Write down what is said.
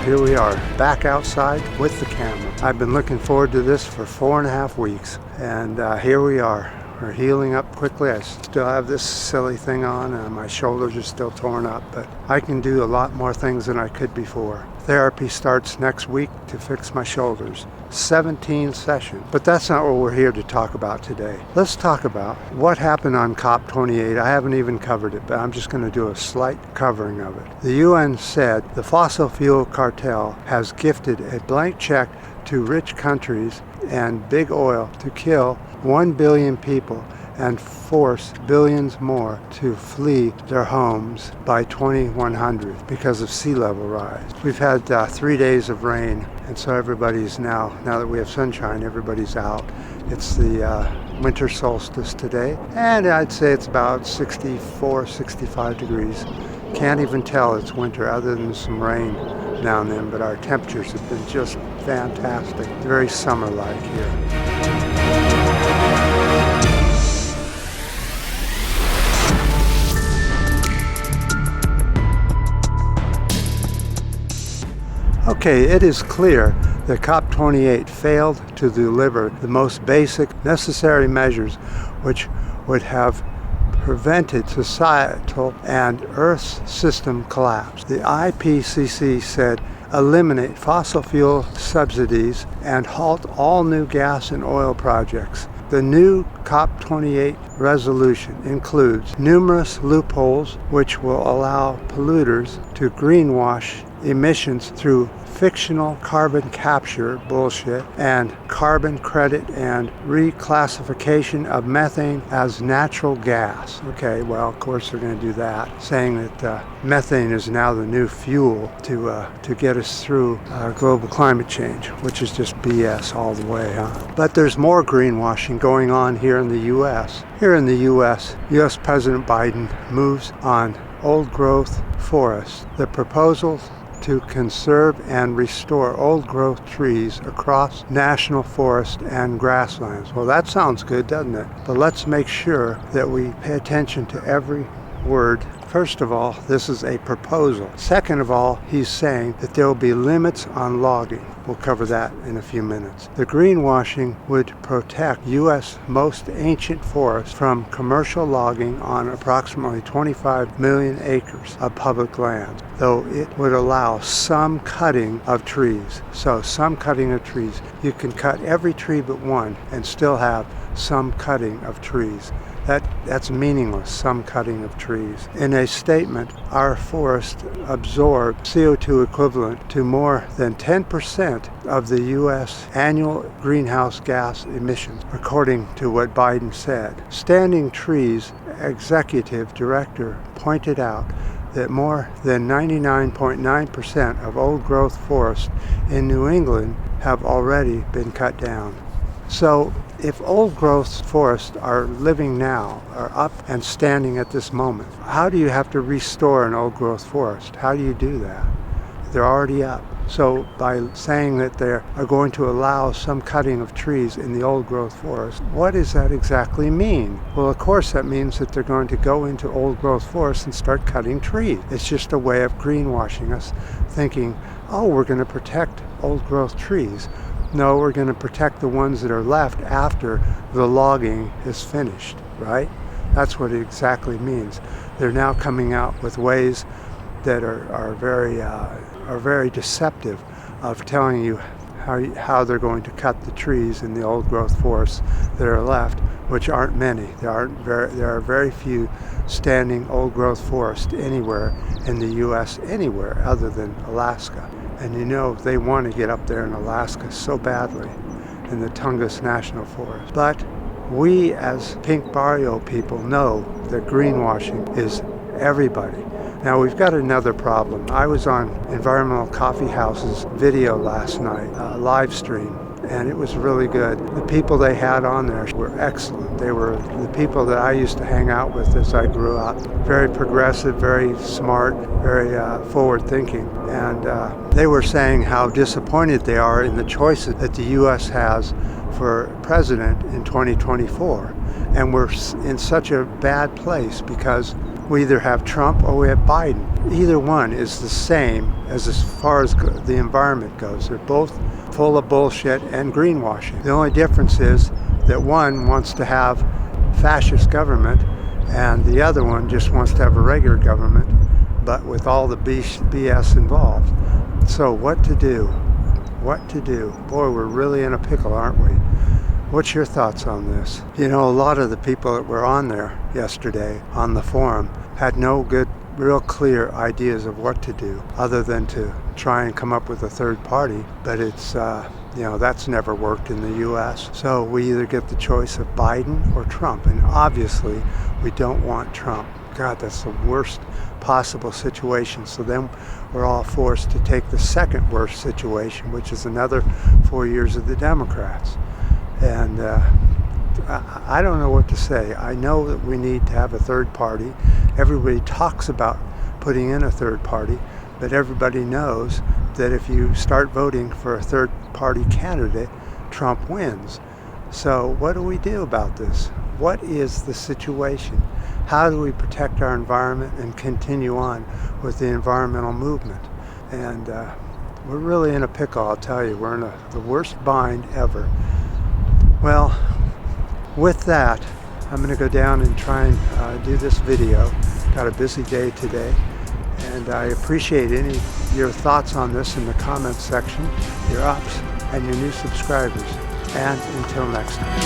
here we are, back outside with the camera. I've been looking forward to this for 4.5 weeks, and here we are. We're healing up quickly. I still have this silly thing on, and my shoulders are still torn up, but I can do a lot more things than I could before. Therapy starts next week to fix my shoulders. 17 sessions. But that's not what we're here to talk about today. Let's talk about what happened on COP28. I haven't even covered it, but I'm just going to do a slight covering of it. The UN said the fossil fuel cartel has gifted a blank check to rich countries and big oil to kill 1 billion people and force billions more to flee their homes by 2100 because of sea level rise. We've had 3 days of rain, and so everybody's now that we have sunshine, everybody's out. It's the winter solstice today, and I'd say it's about 64, 65 degrees. Can't even tell it's winter other than some rain now and then, but our temperatures have been just fantastic. Very summer-like here. Okay, it is clear that COP28 failed to deliver the most basic necessary measures which would have prevented societal and Earth's system collapse. The IPCC said eliminate fossil fuel subsidies and halt all new gas and oil projects. The new COP28 resolution includes numerous loopholes which will allow polluters to greenwash emissions through fictional carbon capture bullshit and carbon credit and reclassification of methane as natural gas. Okay, well, of course they're going to do that, saying that methane is now the new fuel to get us through global climate change, which is just BS all the way, huh? But there's more greenwashing going on here in the U.S. Here in the U.S., U.S. President Biden moves on old-growth forests. The proposal to conserve and restore old-growth trees across national forest and grasslands. Well, that sounds good, doesn't it? But let's make sure that we pay attention to every word. First of all, this is a proposal. Second of all, he's saying that there will be limits on logging. We'll cover that in a few minutes. The greenwashing would protect U.S. most ancient forests from commercial logging on approximately 25 million acres of public land, though it would allow some cutting of trees. So some cutting of trees. You can cut every tree but one and still have some cutting of trees. That's meaningless, some cutting of trees. In a statement, our forests absorb CO2 equivalent to more than 10% of the U.S. annual greenhouse gas emissions, according to what Biden said. Standing Trees executive director pointed out that more than 99.9% of old-growth forests in New England have already been cut down. So if old-growth forests are living now, are up and standing at this moment, how do you have to restore an old-growth forest? How do you do that? They're already up. So by saying that they are going to allow some cutting of trees in the old-growth forest, what does that exactly mean? Well, of course, that means that they're going to go into old-growth forests and start cutting trees. It's just a way of greenwashing us, thinking, oh, we're going to protect old-growth trees. No, we're going to protect the ones that are left after the logging is finished, right? That's what it exactly means. They're now coming out with ways that are very deceptive of telling you how they're going to cut the trees in the old-growth forests that are left, which aren't many. There are very few standing old-growth forests anywhere in the U.S., anywhere other than Alaska. And you know they want to get up there in Alaska so badly, in the Tungus National Forest. But we as pink barrio people know that greenwashing is everybody. Now we've got another problem. I was on Environmental Coffee House's video last night, live stream, and it was really good. The people they had on there were excellent. They were the people that I used to hang out with as I grew up. Very progressive, very smart, very forward-thinking. And they were saying how disappointed they are in the choices that the U.S. has for president in 2024. And we're in such a bad place because We either have Trump or we have Biden. Either one is the same as far as the environment goes. They're both full of bullshit and greenwashing. The only difference is that one wants to have fascist government and the other one just wants to have a regular government, but with all the BS involved. So what to do? What to do? Boy, we're really in a pickle, aren't we? What's your thoughts on this? You know, a lot of the people that were on there yesterday on the forum had no good, real clear ideas of what to do other than to try and come up with a third party. But it's, that's never worked in the U.S. So we either get the choice of Biden or Trump. And obviously, we don't want Trump. God, that's the worst possible situation. So then we're all forced to take the second worst situation, which is another 4 years of the Democrats. And I don't know what to say. I know that we need to have a third party. Everybody talks about putting in a third party, but everybody knows that if you start voting for a third party candidate, Trump wins. So what do we do about this? What is the situation? How do we protect our environment and continue on with the environmental movement? And we're really in a pickle, I'll tell you. We're in the worst bind ever. Well, with that, I'm going to go down and try and do this video. Got a busy day today, and I appreciate any of your thoughts on this in the comments section, your ups and your new subscribers. And until next time.